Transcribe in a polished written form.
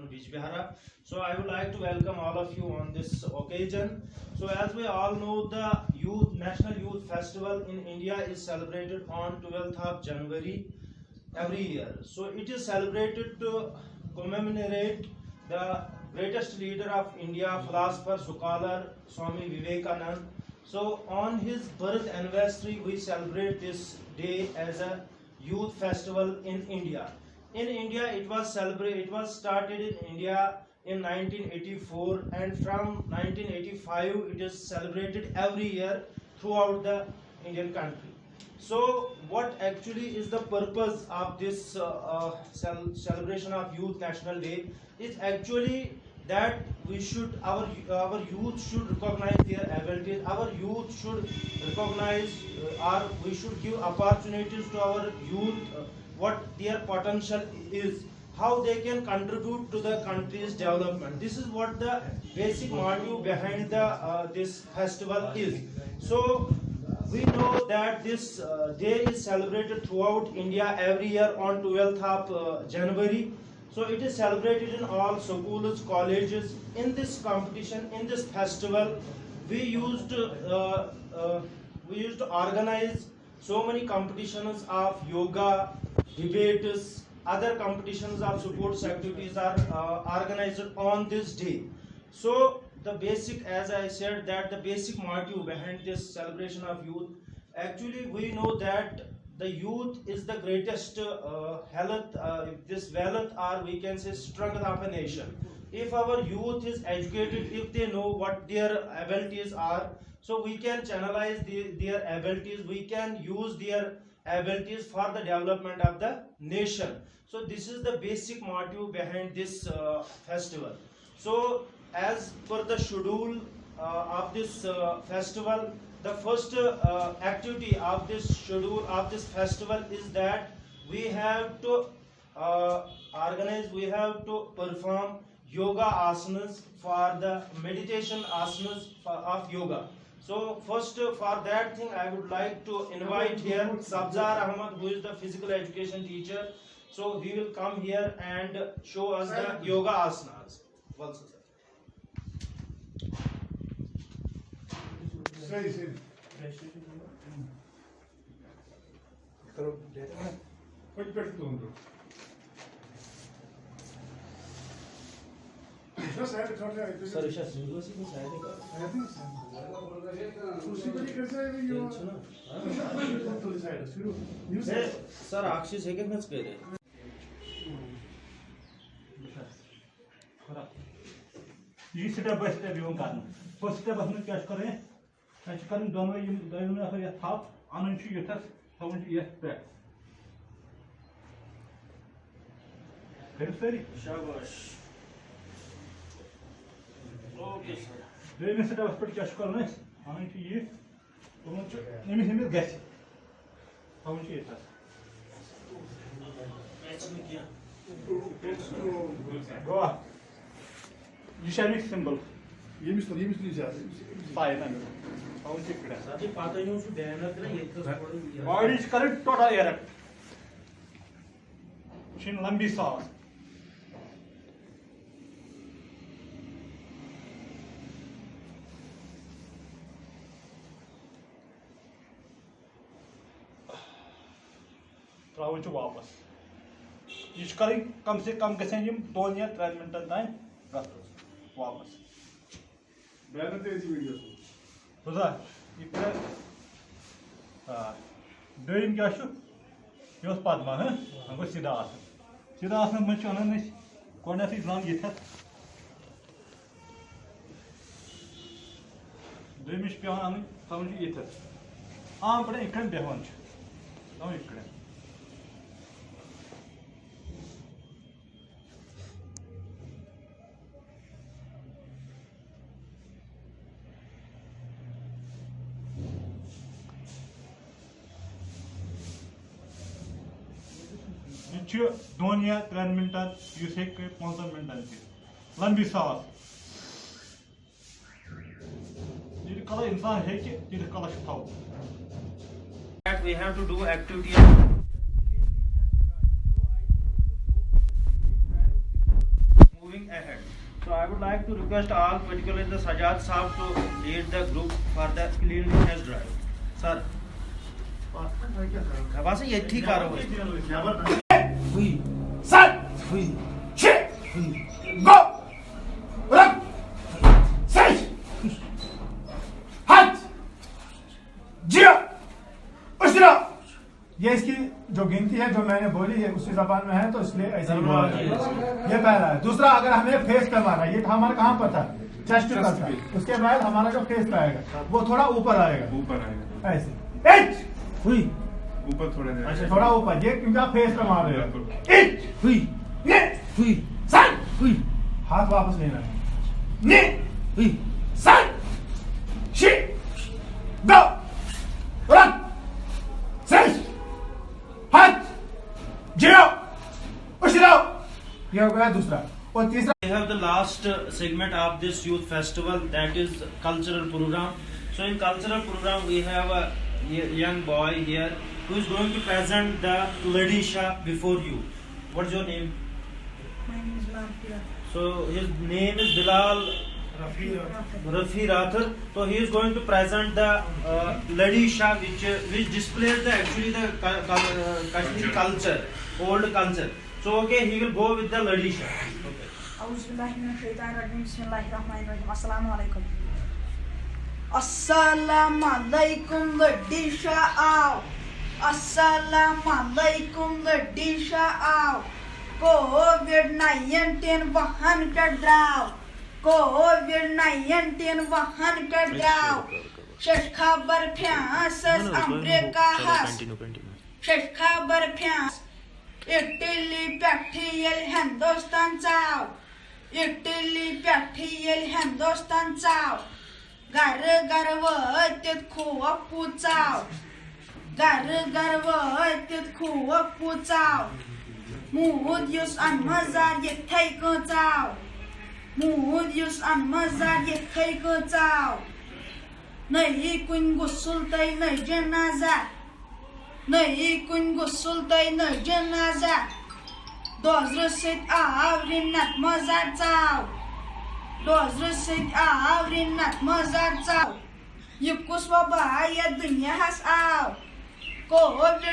Patnu Bijbihara. So I would like to welcome all of you on this occasion. So as we all know, the National Youth Festival in India is celebrated on 12th of January every year. So it is celebrated to commemorate the greatest leader of India, philosopher, scholar, Swami Vivekananda. So on his birth anniversary, we celebrate this day as a youth festival in India. In India, it was started in India in 1984, and from 1985 it is celebrated every year throughout the Indian country. So what actually is the purpose of this celebration of Youth National Day is actually that we should our youth should recognize their abilities. Our youth should recognize or we should give opportunities to our youth what their potential is, how they can contribute to the country's development. This is what the basic motive behind the this festival is. So we know that this day is celebrated throughout India every year on 12th of January. So it is celebrated in all schools, colleges. In this competition, in this festival, we used to organize so many competitions of yoga, debates, other competitions of sports activities are organized on this day. So the basic, as I said, that the basic motive behind this celebration of youth, actually we know that the youth is the greatest this wealth, or we can say strength of a nation. If our youth is educated, if they know what their abilities are, so we can channelize their abilities, we can use their abilities for the development of the nation. So this is the basic motive behind this festival. So as per the schedule of this festival, the first activity of this schedule of this festival is that we have to we have to perform yoga asanas for the meditation asanas of yoga. So first, for that thing, I would like to invite here Sabzar Ahmad, who is the physical education teacher. So he will come here and show us the yoga asanas. Sir, Akshis है क्या कह रहे? ये step by step यूं करना first step में क्या करें ऐसे करें दोनों ये दोनों का ये थाप आनंद चाहिए था समझ ये पे फिर सही शाबाश. Okay sir. दोनों स्टेप पर क्या करना है आनंद चाहिए दोनों निमिष निमिष गैस समझ ये था go you shall be symbol yemiştir ya. fire and how check it साथी पातायों से बैनर ना ये तो body is correct total erect chin lambi सांस travel to वापस ये करें कम से कम गसें यम 2 या 3 मिनट ताई वापस बैनर ते इस वीडियो बुझा ये दोयम क्या छु योस पद्मा ह हमको सीधा आसन में चोनन नस कोनथि रंग यथत दोयमिश पेवन अन समझ यथत आम पड़े इकन बेहवन छ तो इकन ये 2 या 3 मिनट यूस हे 5 मिनट लंबी सांस ये कला इंसान है कि ये कला थाव that we have to do activity moving would like to request all, particularly the Sajjad Saab, to lead the group for the cleanliness drive. Sir. बस ये ठीक आ रहा है. Set. Shit. Go. Run. Set. Hut. Zero. Ushra. ये इसकी जो गिनती है जो मैंने बोली है उसी जबान में है तो इसलिए ऐसे ही बोला जाए। ये पहला है। दूसरा, अगर हमें फेस पे मारा, ये हमारा कहाँ पर था, चेस्ट पर था, उसके बाद हमारा जो फेस पे आएगा वो थोड़ा ऊपर आएगा, ऐसे हुई ऊपर थोड़े देर अच्छा थोड़ा ऊपर, ये क्योंकि आप फेस पे मार रहे हो। हुई हाथ वापस लेना है। Go. Run. Set. Hut. Zero. Ushra. ये हो गया दूसरा। और तीसरा, We have the last segment of this youth festival, that is cultural program. So in cultural program we have a young boy here who is going to present the Ladisha before you. What's your name? My name is Martira. So his name is Bilal Rafi Rathar. So he is going to present the Ladisha, which displays the actually the Kashmiri culture, old culture. So okay, he will go with the Ladisha. Okay. Auzubillahiminash-shaytanir-rajim. Bismillahir-rahmanir-rahim. Assalamu alaikum. Assalamu alaikum Ladisha आओ. Assalamu alaikum Ladisha आओ. COVID-19 वाहन कर द्राव. COVID-19 वाहन कर द्राव. शेष खबर फ्यांस America हस. शेष खबर फ्यांस. इटली पैठियल हिंदुस्तान चाव. इटली पैठियल हिंदुस्तान चाव. घर घर वतीत खूप पुचाव. घर घर वतीत खूप पुचाव. Mood use an mazar ye take go चाव. Mood use an mazar ye take go चाव. नहीं कुन गुस्सुल तय नहीं जनाजा. नहीं कुन गुस्सुल तय नहीं जनाजा. Dozrusit avrinat mazar चाव. Dozrusit avrinat mazar चाव. Yukus wabah ya dunia has आव. COVID